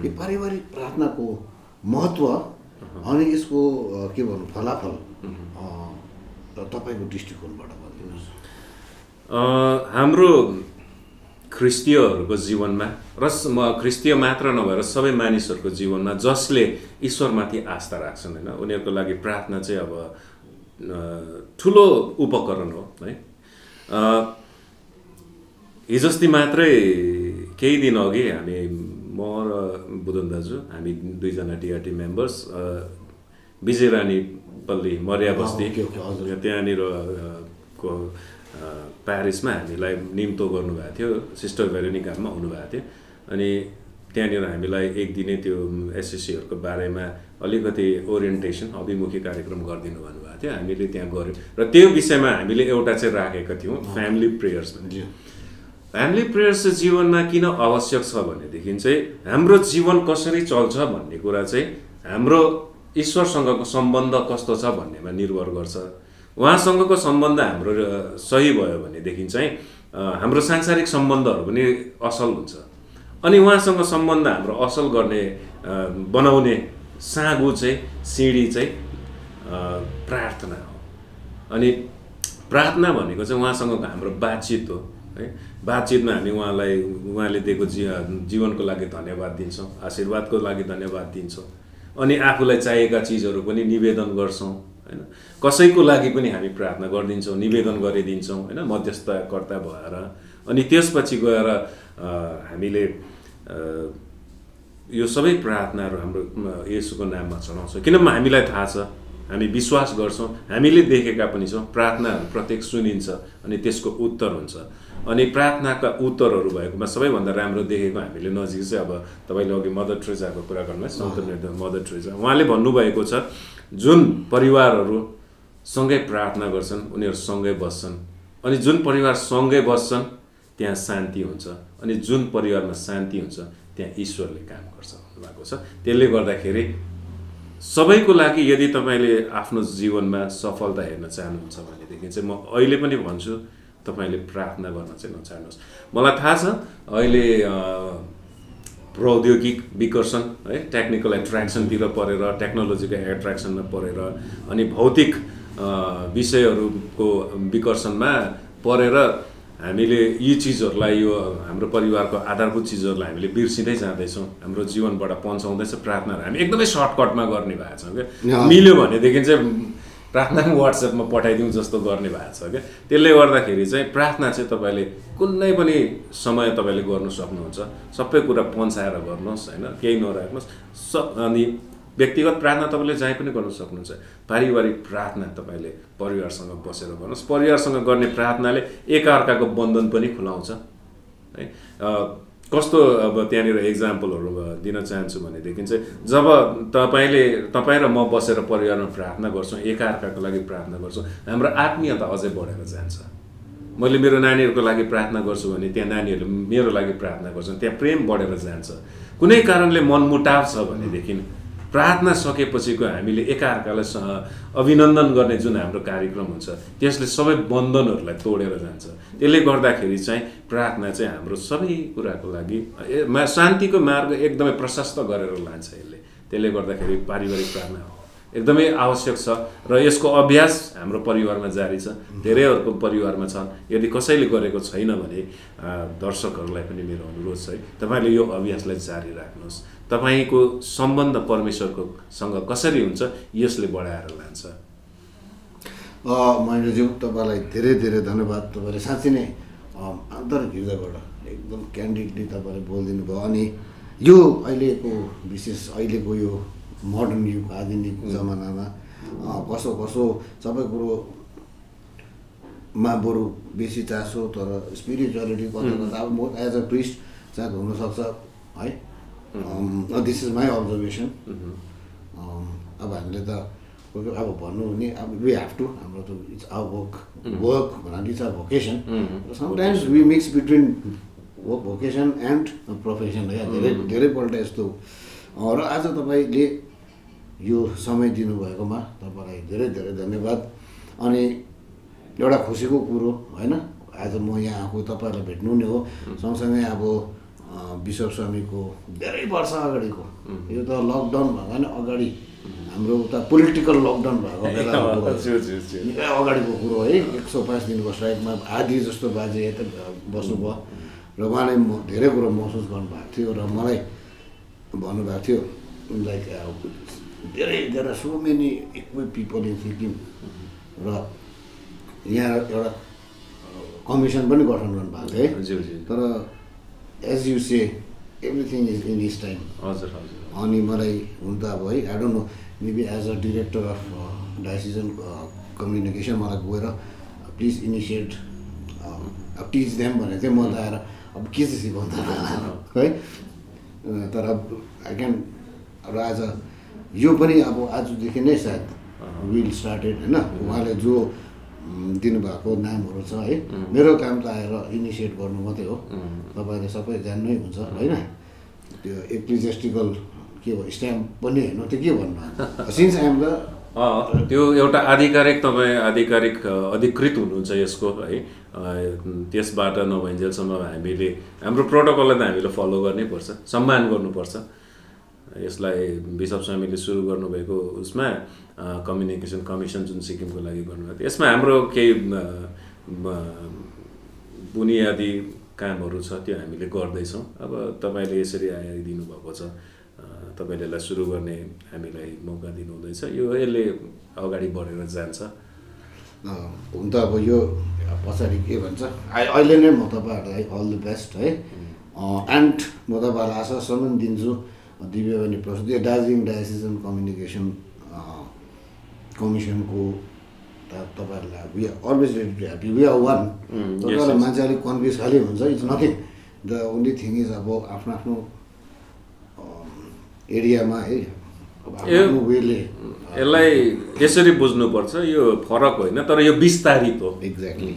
यो पारिवारिक प्रार्थनाको महत्त्व अनि यसको के भन्नु फलाफल तपाईँको दृष्टिकोणबाट भनिदिनुहोस्। हाम्रो ख्रिस्तीयहरूको जीवनमा र ख्रिस्तीय मात्र नभएर सबै मानिसहरूको जीवनमा जसले ईश्वरमाथि आस्था राख्छन् होइन, उनीहरूको लागि प्रार्थना चाहिँ अब ठुलो उपकरण हो है। हिजोस्ति मात्रै केही दिन अघि हामी म र बुदन दाजु हामी दुईजना टिआरटी मेम्बर्स विजयरानी पल्ली मर्या बस्ती त्यहाँनिर को प्यारिसमा हामीलाई निम्तो गर्नुभएको थियो। सिस्टर भेरोनिकामा आउनुभएको थियो अनि त्यहाँनिर हामीलाई एक दिनै त्यो एसएससीहरूको बारेमा अलिकति ओरिएन्टेसन अभिमुखी कार्यक्रम गरिदिनु भन्नुभएको थियो। हामीले त्यहाँ गऱ्यौँ र त्यो विषयमा हामीले एउटा चाहिँ राखेका थियौँ फ्यामिली प्रेयर्स भन्ने। फ्यामिली प्रेयर्स चाहिँ जीवनमा किन आवश्यक छ भनेदेखि चाहिँ हाम्रो जीवन कसरी चल्छ भन्ने कुरा चाहिँ हाम्रो ईश्वरसँगको सम्बन्ध कस्तो छ भन्नेमा निर्भर गर्छ। उहाँसँगको सम्बन्ध हाम्रो सही भयो भनेदेखि चाहिँ हाम्रो सांसारिक सम्बन्धहरू पनि असल हुन्छ। अनि उहाँसँग सम्बन्ध हाम्रो असल गर्ने बनाउने साँगो चाहिँ सिँढी चाहिँ प्रार्थना हो। अनि प्रार्थना भनेको चाहिँ उहाँसँगको हाम्रो बातचित हो है। बातचितमा हामी उहाँले दिएको जीवनको लागि धन्यवाद दिन्छौँ, आशीर्वादको लागि धन्यवाद दिन्छौँ अनि आफूलाई चाहिएका चिजहरू पनि निवेदन गर्छौँ होइन। कसैको लागि पनि हामी प्रार्थना गरिदिन्छौँ, निवेदन गरिदिन्छौँ होइन, मध्यस्थकर्ता भएर। अनि त्यसपछि गएर हामीले यो सबै प्रार्थनाहरू हाम्रो येशूको नाममा चढाउँछौँ किनभने हामीलाई थाहा छ, हामी विश्वास गर्छौँ, हामीले देखेका पनि छौँ प्रार्थनाहरू प्रत्येक सुनिन्छ अनि त्यसको उत्तर हुन्छ। अनि प्रार्थनाका उत्तरहरू भएकोमा सबैभन्दा राम्रो देखेको हामीले नजिक चाहिँ अब तपाईँले अघि मदर टेरेसाको कुरा गर्नुहोस्, सन्त मदर टेरेसा उहाँले भन्नुभएको छ जुन परिवारहरू सँगै प्रार्थना गर्छन् उनीहरू सँगै बस्छन् अनि जुन परिवार सँगै बस्छन् त्यहाँ शान्ति हुन्छ अनि जुन परिवारमा शान्ति हुन्छ त्यहाँ ईश्वरले काम गर्छ भन्नुभएको छ। त्यसले गर्दाखेरि सबैको लागि यदि तपाईँले आफ्नो जीवनमा सफलता हेर्न चाहनुहुन्छ भनेदेखि चाहिँ म अहिले पनि भन्छु तपाईँले प्रार्थना गर्न चाहिँ नचाहनुहोस्। मलाई थाहा छ अहिले प्रौद्योगिक विकर्षण है, टेक्निकल एट्र्याक्सनतिर परेर टेक्नोलोजीको एट्र्याक्सनमा परेर अनि भौतिक विषयहरूको विकर्षणमा परेर हामीले यी चिजहरूलाई यो हाम्रो परिवारको आधारभूत चिजहरूलाई हामीले बिर्सिँदै जाँदैछौँ। हाम्रो जीवनबाट पन्छाउँदैछ प्रार्थनाहरू हामी एकदमै सर्टकटमा गर्ने भएको छ क्या। मिल्यो भनेदेखि चाहिँ प्रार्थना वाट्सएपमा पठाइदिउँ जस्तो गर्ने भएको छ क्या। त्यसले गर्दाखेरि चाहिँ प्रार्थना चाहिँ तपाईँले कुनै पनि समय तपाईँले गर्नु सक्नुहुन्छ। सबै कुरा पन्छाएर गर्नुहोस् होइन, केही नराख्नुहोस्। अनि व्यक्तिगत प्रार्थना तपाईँले जहीँ पनि गर्न सक्नुहुन्छ। पारिवारिक प्रार्थना तपाईँले परिवारसँग बसेर गर्नुहोस्। परिवारसँग गर्ने प्रार्थनाले एकअर्काको बन्धन पनि खुलाउँछ है। कस्तो अब त्यहाँनिर एक्जाम्पलहरू दिन चाहन्छु भनेदेखि चाहिँ जब तपाईँ र म बसेर परिवारमा प्रार्थना गर्छौँ, एकअर्काको लागि प्रार्थना गर्छौँ, हाम्रो आत्मीयता अझै बढेर जान्छ। मैले मेरो नानीहरूको लागि प्रार्थना गर्छु भने त्यहाँ नानीहरूले मेरो लागि प्रार्थना गर्छन्, त्यहाँ प्रेम बढेर जान्छ। कुनै कारणले मनमुटाव छ भनेदेखि प्रार्थना सकेपछिको हामीले एकअर्कालाई अभिनन्दन गर्ने जुन हाम्रो कार्यक्रम हुन्छ त्यसले सबै बन्धनहरूलाई तोडेर जान्छ। त्यसले गर्दाखेरि चाहिँ प्रार्थना चाहिँ हाम्रो सबै कुराको लागि शान्तिको मार्ग एकदमै प्रशस्त गरेर लान्छ यसले। त्यसले गर्दाखेरि पारिवारिक प्रार्थना एकदमै आवश्यक छ र यसको अभ्यास हाम्रो परिवारमा जारी छ, धेरैहरूको परिवारमा छ। यदि कसैले गरेको छैन भने दर्शकहरूलाई पनि मेरो अनुरोध छ है, तपाईँले यो अभ्यासलाई जारी राख्नुहोस्। तपाईँको सम्बन्ध परमेश्वरको सँग कसरी हुन्छ यसले बढाएर लान्छ। महेन्द्रज्यू तपाईँलाई धेरै धेरै धन्यवाद। तपाईँले साँच्चै नै अन्तरङ्ग हृदयबाट एकदम क्यान्डिडली तपाईँले बोलिदिनु भयो। अनि यो अहिलेको विशेष अहिलेको यो मोडर्न युग आधुनिक जमानामा कसो सबै कुरोमा बरु बेसी चासो, तर स्पिरिचुअलिटी कता कता अब म एज अ प्रिस्ट सायद हुनसक्छ है। This is my observation. अब हामीले त अब भन्नु भने अब वी हेभ टु, हाम्रो त इट्स आवर वर्क भन्नाले it's our vocation. Sometimes we mix between work vocation and profession है, धेरैपल्ट यस्तो। र आज तपाईँले यो समय दिनुभएकोमा तपाईँलाई धेरै धेरै धन्यवाद। अनि एउटा खुसीको कुरो होइन, आज म यहाँ आएको तपाईँहरूलाई भेट्नु नै हो। सँगसँगै अब बिशप स्वामीको धेरै वर्ष अगाडिको, यो त लकडाउन भएको होइन, अगाडि हाम्रो उता पोलिटिकल लकडाउन भएको बेला अगाडिको कुरो है। 105 दिनको स्ट्राइकमा आधी जस्तो बाजे यता बस्नुभयो र उहाँले धेरै कुरो महसुस गर्नुभएको थियो र मलाई भन्नुभएको थियो लाइक धेरै so many equip people in Sikkim. र यहाँ एउटा कमिसन पनि गठन गर्नुभएको थियो है। तर as you say everything is in his time. हजुर हजुर। अनि मलाई हुन त अब है I don't know, maybe as a director of decision communication मलाई गएर प्लिज इनिसिएट अब टिच देम भने चाहिँ म त आएर अब के चाहिँ सिकाउँदा है। तर अब आई क्यान अब आज यो पनि अब आजदेखि नै सायद विल स्टार्टेड होइन। उहाँले जो दिनुभएको नामहरू छ है, मेरो काम त आएर इनिसिएट गर्नु मात्रै हो। तपाईँले सबै जान्नै हुन्छ होइन। त्यो एक्लिजेस्टिकल के हो स्ट्याम्प पनि होइन, त्यो के भन्नु सिन्स आइएम द त्यो एउटा आधिकारिक तपाईँ अधिकृत हुनुहुन्छ यसको है। त्यसबाट नभइन्जेलसम्म हामीले हाम्रो प्रोटोकललाई त हामीले फलो गर्नै पर्छ, सम्मान गर्नुपर्छ। यसलाई बिशप स्वामीले सुरु गर्नुभएको उसमा कम्युनिकेसन कमिसन जुन सिक्किमको लागि गर्नुभएको थियो, यसमा हाम्रो केही बुनियादी कामहरू छ, त्यो हामीले गर्दैछौँ। अब तपाईँले यसरी आइदिनु भएको छ, तपाईँले यसलाई सुरु गर्ने हामीलाई मौका दिनुहुँदैछ, यसले अगाडि बढेर जान्छ। हुन त अब यो पछाडि के भन्छ, अहिले नै म तपाईँहरूलाई अल द बेस्ट है। एन्ड म तपाईँहरूलाई आश्वासन दिन्छु, दिव्यवाणी प्रस्तुति दार्जिलिङ डायसिजन कम्युनिकेसन कमिसनको तपाईँहरूलाई we are always ready to help you, we are one. तपाईँहरूलाई मान्छे अलिक कन्फ्युज खालि हुन्छ, it's nothing. The only thing is अब आफ्नो आफ्नो एरियामा है वेले यसलाई यसरी बुझ्नुपर्छ। यो फरक होइन, तर यो विस्तारित हो। एक्ज्याक्टली।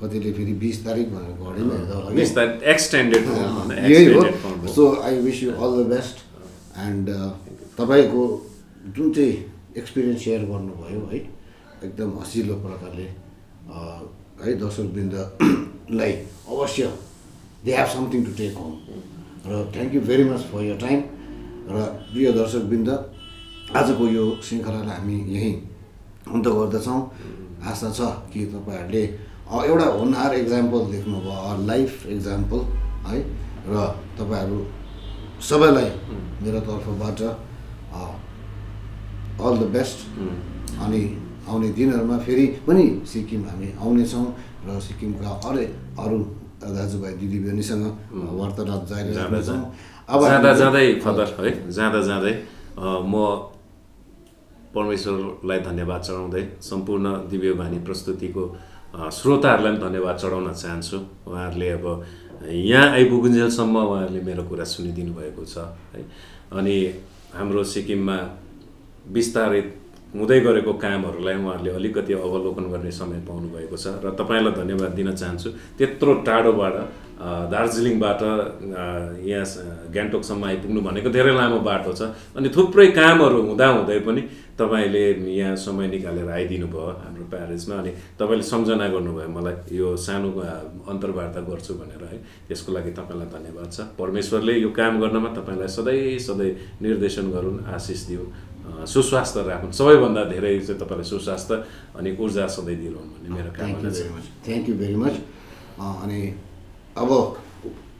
कतिले फेरि 20 तारिक भनेर घडीमा हेर्दा होला, 20 तारिक एक्सटेन्डेड यही हो। So I wish you all the best. And तपाईँको जुन चाहिँ एक्सपिरियन्स सेयर गर्नुभयो है, एकदम हँसिलो प्रकारले है, दर्शकवृन्दलाई अवश्य they have something to take home. र thank you very much for your time. र प्रिय दर्शकवृन्द, आजको यो श्रृङ्खलालाई हामी यहीँ अन्त गर्दछौँ। आशा छ कि तपाईँहरूले एउटा होनहार एक्जाम्पल देख्नुभयो, लाइफ एक्जाम्पल है। र तपाईँहरू सबैलाई मेरो तर्फबाट अल द बेस्ट। अनि आउने दिनहरूमा फेरि पनि सिक्किम हामी आउनेछौँ र सिक्किमका अरू दाजुभाइ दिदीबहिनीसँग वार्तालाप जारी राख्नेछौँ। अब जाँदा जाँदै फदर है, जाँदा जाँदै म परमेश्वरलाई धन्यवाद चढाउँदै सम्पूर्ण दिव्यवाणी प्रस्तुतिको श्रोताहरूलाई पनि धन्यवाद चढाउन चाहन्छु। उहाँहरूले अब यहाँ आइपुगुन्जेलसम्म उहाँहरूले मेरो कुरा सुनिदिनु भएको छ है। अनि हाम्रो सिक्किममा विस्तारित हुँदै गरेको कामहरूलाई उहाँहरूले अलिकति अवलोकन गर्ने समय पाउनु भएको छ र तपाईँलाई धन्यवाद दिन चाहन्छु। त्यत्रो टाढोबाट दार्जिलिङबाट यहाँ गान्तोकसम्म आइपुग्नु भनेको धेरै लामो बाटो छ अनि थुप्रै कामहरू हुँदाहुँदै पनि तपाईँले यहाँ समय निकालेर आइदिनु भयो हाम्रो प्यारिसमा अनि तपाईँले सम्झना गर्नुभयो मलाई यो सानो अन्तर्वार्ता गर्छु भनेर है। त्यसको लागि तपाईँलाई धन्यवाद छ। परमेश्वरले यो काम गर्नमा तपाईँलाई सधैँ सधैँ निर्देशन गरून्, आशिष दिउन्, सुस्वास्थ्य राखुन्। सबैभन्दा धेरै चाहिँ तपाईँलाई सुस्वास्थ्य अनि ऊर्जा सधैँ दिइरहनु भन्ने मेरो कामना छ। Thank you very much. अनि अब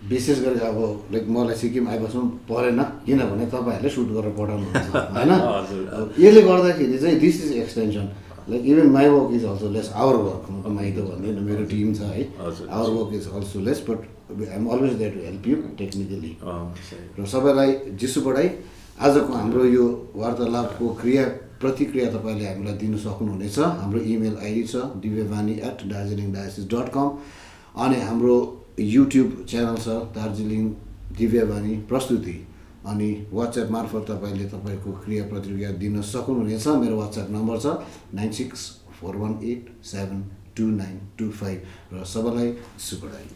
विशेष गरी अब लाइक मलाई सिक्किम आइबस्नु परेन किनभने तपाईँहरूले सुट गरेर पठाउनुहुन्छ होइन। यसले गर्दाखेरि चाहिँ this is extension like even my work is also less our work. My त भन्दैन, मेरो टिम छ है। Our work is also less but I am always there to help you technically. र सबैलाई जिसुबाटै आजको हाम्रो यो वार्तालापको प्रतिक्रिया तपाईँले हामीलाई दिन सक्नुहुनेछ। हाम्रो इमेल आइडी छ divyavani@darjeelingdiocese.com अनि हाम्रो युट्युब च्यानल छ दार्जिलिङ दिव्यवाणी प्रस्तुति अनि वाट्सएप मार्फत तपाईँले तपाईँको क्रिया प्रतिक्रिया दिन सक्नुहुनेछ। मेरो वाट्सएप नम्बर छ 9641872925 र सबैलाई सुबधाई।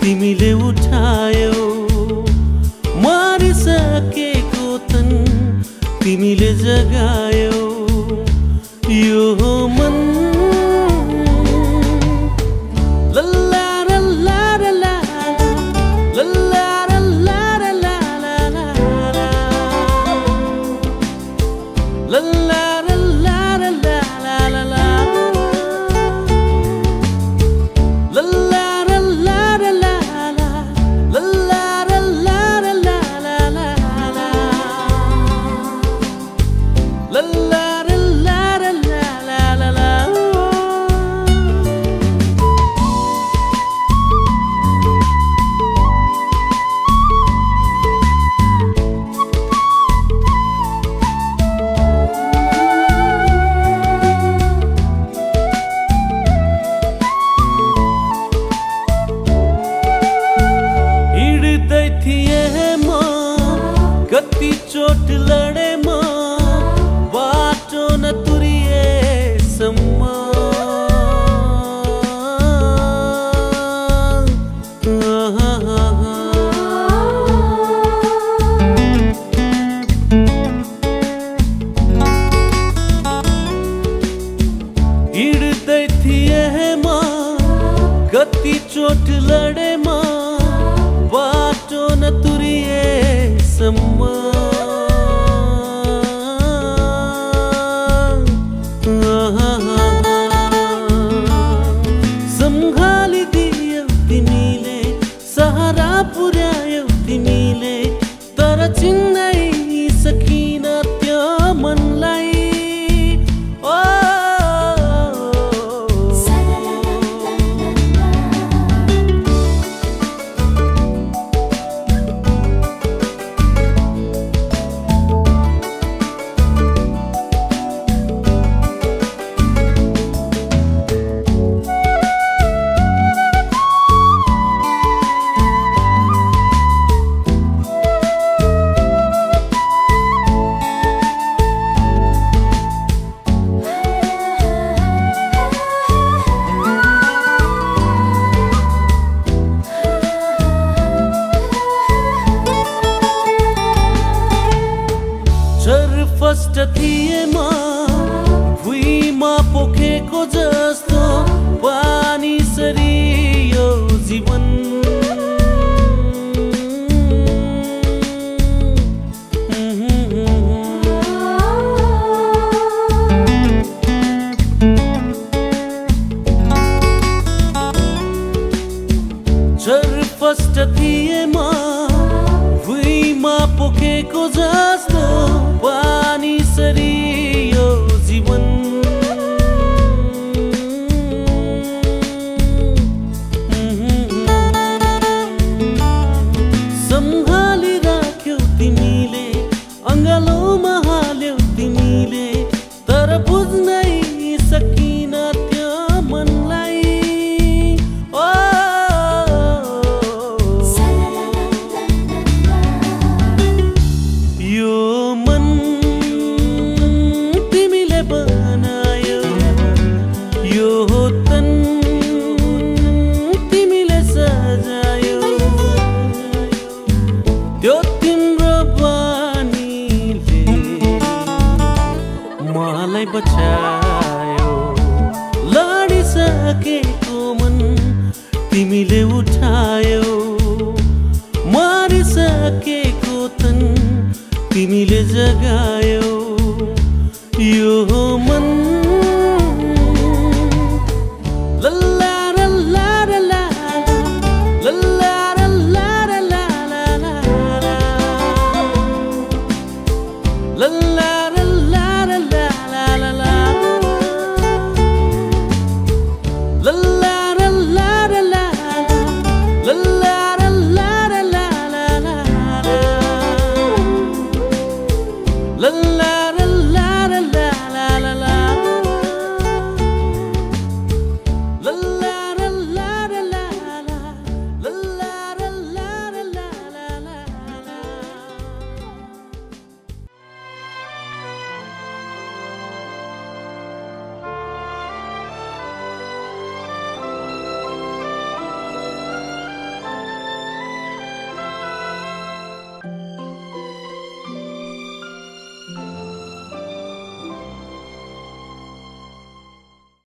तिमीले उठायो मारिसकेको तन तिमीले जगायो यो मन लल्ला लल्ला लल्ला लल्ला लल्ला लल्ला लल्ला चोट लड़े बाटो न तुरिए सम्मा हिड़दै थिए कति चोट लड़े बाटो न तुरिए सम्मा सम्हालिदियौ तिमीले सहारा पुर्यायौ तिमीले तर चिन्नै सकिन त्यो मनलाई स्पष्ट थिए म भुइँमा पोखेको